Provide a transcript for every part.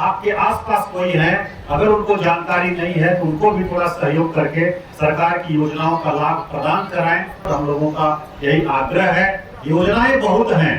आपके आसपास कोई है, अगर उनको जानकारी नहीं है तो उनको भी थोड़ा सहयोग करके सरकार की योजनाओं का लाभ प्रदान कराएं। तो हम लोगों का यही आग्रह है। योजनाएं बहुत हैं,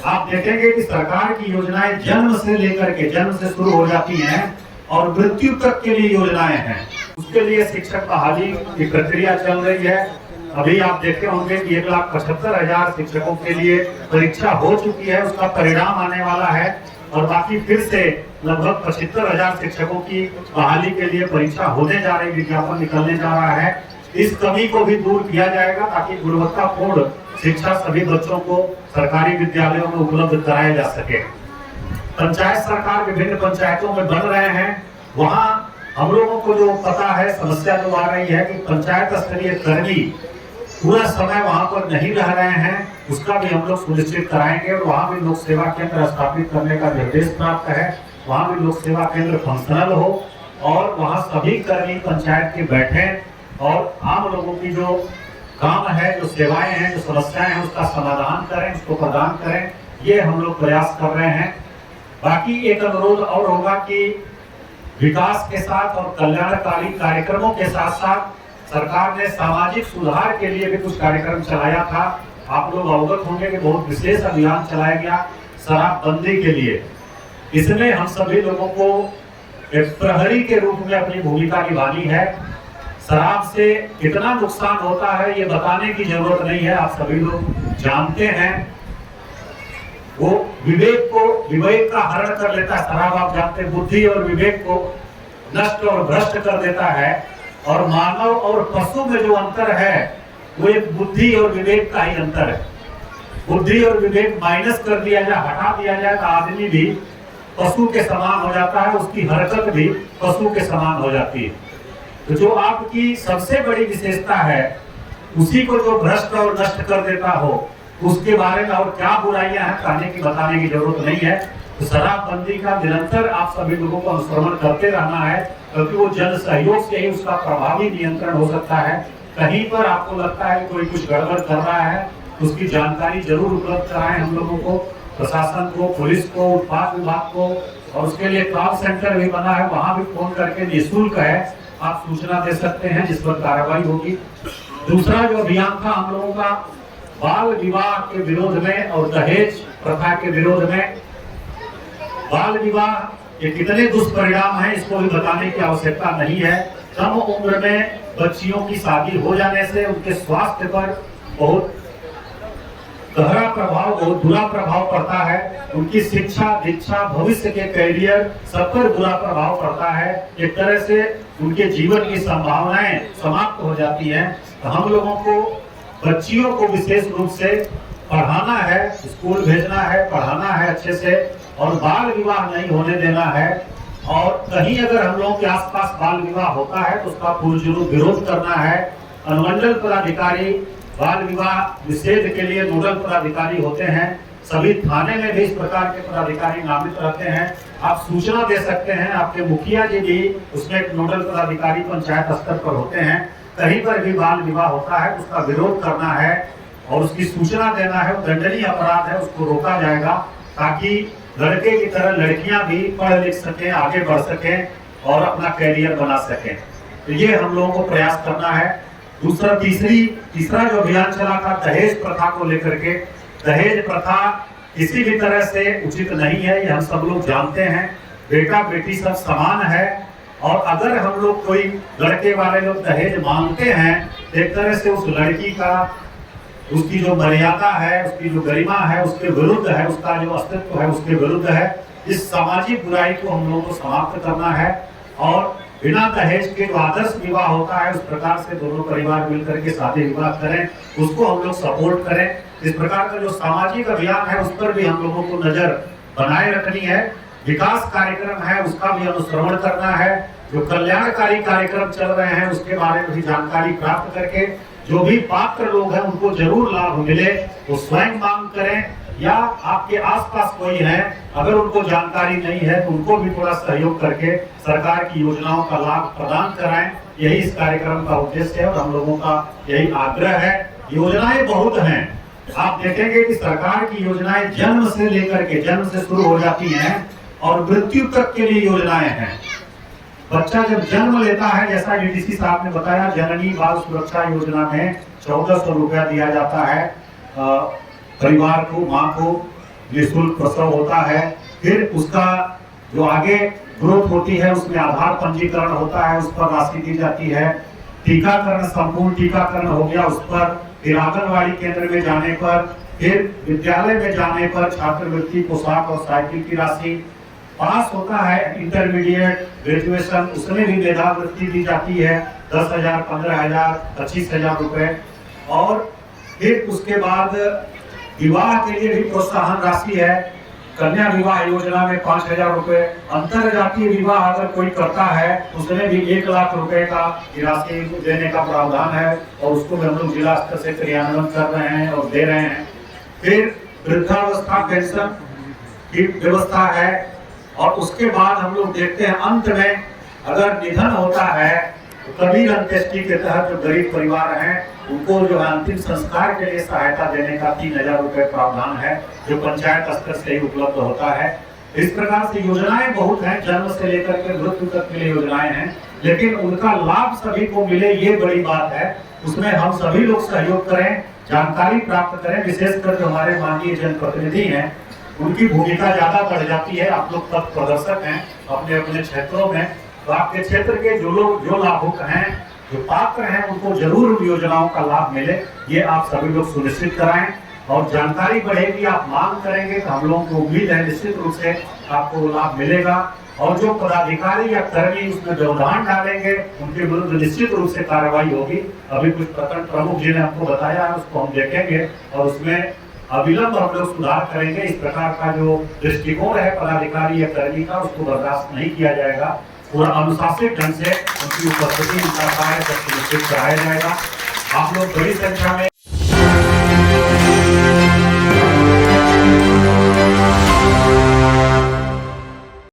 आप देखेंगे कि सरकार की योजनाएं जन्म से लेकर के जन्म से शुरू हो जाती हैं और मृत्यु तक के लिए योजनाएं हैं। उसके लिए शिक्षक बहाली की प्रक्रिया चल रही है। अभी आप देखते होंगे कि 1,75,000 शिक्षकों के लिए परीक्षा हो चुकी है, उसका परिणाम आने वाला है और बाकी फिर से लगभग 75,000 शिक्षकों की बहाली के लिए परीक्षा होने जा रही, विज्ञापन निकलने जा रहा है। इस कमी को भी दूर किया जाएगा ताकि गुणवत्तापूर्ण शिक्षा सभी बच्चों को सरकारी विद्यालयों में उपलब्ध कराया जा सके। पंचायत सरकार विभिन्न पंचायतों में बन रहे हैं, वहां हम लोगों को जो पता है, समस्या जो आ रही है कि पंचायत स्तरीय कर्मी पूरा समय वहां पर नहीं रह रहे हैं, उसका भी हम लोग सुनिश्चित कराएंगे और वहां भी लोक सेवा केंद्र स्थापित करने का निर्देश प्राप्त है। वहां भी लोक सेवा केंद्र फंक्शनल हो और वहां सभी कर्मी पंचायत के बैठे और आम लोगों की जो काम है, जो सेवाएं हैं, जो समस्याएं हैं, उसका समाधान करें, उसको प्रदान करें। ये हम लोग प्रयास कर रहे हैं। बाकी एक अनुरोध और होगा कि विकास के साथ और कल्याणकारी कार्यक्रमों के साथ साथ सरकार ने सामाजिक सुधार के लिए भी कुछ कार्यक्रम चलाया था। आप लोग अवगत होंगे कि बहुत विशेष अभियान चलाया गया शराबबंदी के लिए। इसमें हम सभी लोगों को एक प्रहरी के रूप में अपनी भूमिका निभानी है। शराब से कितना नुकसान होता है ये बताने की जरूरत नहीं है, आप सभी लोग जानते हैं। वो विवेक का हरण कर लेता है। शराब आप जानते हैं बुद्धि और विवेक को नष्ट और भ्रष्ट कर देता है और मानव और पशु में जो अंतर है वो एक बुद्धि और विवेक का ही अंतर है। बुद्धि और विवेक माइनस कर दिया जाए, हटा दिया जाए तो आदमी भी पशु के समान हो जाता है, उसकी हरकत भी पशु के समान हो जाती है। तो जो आपकी सबसे बड़ी विशेषता है उसी को जो भ्रष्ट और नष्ट कर देता हो, उसके बारे में और क्या बुराइयां हैं कहने की बताने की जरूरत नहीं है। तो शराबबंदी का निरंतर आप सभी लोगों को अनुसरण करते रहना है, क्योंकि वो जन सहयोग से ही उसका प्रभावी नियंत्रण हो सकता है। कहीं पर आपको लगता है कि कोई कुछ गड़बड़ कर रहा है, उसकी जानकारी जरूर उपलब्ध कराएं हम लोगों को, प्रशासन को, पुलिस को, उत्पाद विभाग को। और उसके लिए कॉल सेंटर भी बना है, वहां भी फोन करके निःशुल्क है, आप सूचना दे सकते हैं जिस पर कार्रवाई होगी। दूसरा जो अभियान था हम लोगों का बाल विवाह के विरोध में और दहेज प्रथा के विरोध में। बाल विवाह के कितने दुष्परिणाम हैं इसको भी बताने की आवश्यकता नहीं है। कम उम्र में बच्चियों की शादी हो जाने से उनके स्वास्थ्य पर बहुत गहरा प्रभाव, बहुत बुरा प्रभाव पड़ता है। उनकी शिक्षा, दीक्षा, भविष्य के कैरियर सब पर बुरा प्रभाव पड़ता है। एक तरह से उनके जीवन की संभावनाएं समाप्त हो जाती हैं। तो हम लोगों को बच्चियों को विशेष रूप से पढ़ाना है, स्कूल भेजना है, पढ़ाना है अच्छे से और बाल विवाह नहीं होने देना है। और कहीं अगर हम लोगों के आसपास बाल विवाह होता है तो उसका पुरजोर विरोध करना है। अनुमंडल पदाधिकारी बाल विवाह निषेध के लिए नोडल पदाधिकारी होते हैं। सभी थाने में भी इस प्रकार के पदाधिकारी नामित रहते हैं। आप सूचना दे सकते हैं, आपके मुखिया जी भी उसमें एक नोडल पदाधिकारी पंचायत स्तर पर होते हैं। कहीं पर भी बाल विवाह होता है उसका विरोध करना है और उसकी सूचना देना है। दंडनीय अपराध है, उसको रोका जाएगा ताकि लड़के की तरह लड़कियां भी पढ़ लिख सकें, आगे बढ़ सकें और अपना कैरियर बना सकें। तो ये हम लोगों को प्रयास करना है। तीसरा जो अभियान चला था दहेज प्रथा को लेकर के। दहेज प्रथा किसी भी तरह से उचित नहीं है, ये हम सब लोग जानते हैं। बेटा बेटी सब समान है और अगर हम लोग कोई लड़के वाले लोग दहेज मांगते हैं तो एक तरह से उस लड़की का, उसकी जो मर्यादा है, उसकी जो गरिमा है उसके विरुद्ध है, उसका जो अस्तित्व है उसके विरुद्ध है। इस सामाजिक बुराई को हम लोगों को समाप्त करना है और बिना दहेज के जो आदर्श विवाह होता है उस प्रकार से दोनों परिवार मिलकर के शादी विवाह करें, उसको हम लोग सपोर्ट करें। इस प्रकार का जो सामाजिक अभियान है उस पर भी हम लोगों को नजर बनाए रखनी है। विकास कार्यक्रम है उसका भी अनुसरण करना है। जो कल्याणकारी कार्यक्रम चल रहे हैं उसके बारे में भी जानकारी प्राप्त करके जो भी पात्र लोग हैं उनको जरूर लाभ मिले, वो स्वयं मांग करें या आपके आसपास कोई है अगर उनको जानकारी नहीं है तो उनको भी थोड़ा सहयोग करके सरकार की योजनाओं का लाभ प्रदान कराएं। यही इस कार्यक्रम का उद्देश्य है और हम लोगों का यही आग्रह है। योजनाएं बहुत हैं, आप देखेंगे कि सरकार की योजनाएं जन्म से लेकर के जन्म से शुरू हो जाती हैं और मृत्यु तक के लिए योजनाएं हैं। बच्चा जब जन्म लेता है, जैसा डीडीसी साहब ने बताया, जननी बाल सुरक्षा योजना में 1400 रुपया दिया जाता है परिवार को, माँ को निःशुल्क प्रसव होता है। फिर उसका जो आगे ग्रोथ होती है उसमें आधार पंजीकरण होता है, उस पर राशि दी जाती है। टीकाकरण, संपूर्ण टीकाकरण हो गया उस पर। फिर आंगनबाड़ी केंद्र में जाने पर, फिर विद्यालय में जाने पर छात्रवृत्ति, पोशाक और साइकिल की राशि। पास होता है इंटरमीडिएट, ग्रेजुएशन, उसमें भी मेधावृत्ति दी जाती है 10,000, 15,000, 25,000 रुपए। और फिर उसके बाद विवाह के लिए भी प्रोत्साहन राशि है। कन्या विवाह योजना में 5,000 रुपए। अंतर जातीय विवाह अगर कोई करता है उसमें भी 1 लाख रुपए का राशि देने का प्रावधान है, और उसको भी हम लोग जिला स्तर से क्रियान्वयन कर रहे हैं और दे रहे हैं। फिर वृद्धावस्था पेंशन की व्यवस्था है। और उसके बाद हम लोग देखते हैं अंत में अगर निधन होता है तो कबीर अंत्येष्टि के तहत जो गरीब परिवार हैं उनको जो है अंतिम संस्कार के लिए सहायता देने का 3,000 रुपए प्रावधान है, जो पंचायत स्तर से ही उपलब्ध होता है। इस प्रकार से योजनाएं बहुत हैं, जन्म से लेकर के मृत्यु तक के लिए योजनाएं हैं, लेकिन उनका लाभ सभी को मिले ये बड़ी बात है। उसमें हम सभी लोग सहयोग करें, जानकारी प्राप्त करें। विशेषकर जो हमारे माननीय जनप्रतिनिधि हैं उनकी भूमिका ज्यादा बढ़ जाती है। आप लोग पथ प्रदर्शक हैं अपने अपने क्षेत्रों में, तो आपके क्षेत्र के जो लोग, जो लाभुक हैं, जो पात्र हैं, उनको जरूर उन योजनाओं का लाभ मिले, ये आप सभी लोग सुनिश्चित कराएं। और जानकारी बढ़ेगी, आप मांग करेंगे तो हम लोगों को उम्मीद है निश्चित रूप से आपको लाभ मिलेगा। और जो पदाधिकारी या कर्मी उसमें व्यवधान डालेंगे उनके विरुद्ध निश्चित रूप से कार्रवाई होगी। अभी कुछ प्रखंड प्रमुख जी ने हमको बताया है, उसको हम देखेंगे और उसमें अविलंब हम लोग सुधार करेंगे। इस प्रकार का जो दृष्टिकोण है पदाधिकारी या कर्मी का, उसको बर्दाश्त नहीं किया जाएगा। पूरा अनुशासित ढंग से उनकी उपस्थिति, उनका कार्य सुनिश्चित कराया जाएगा। आप लोग बड़ी संख्या में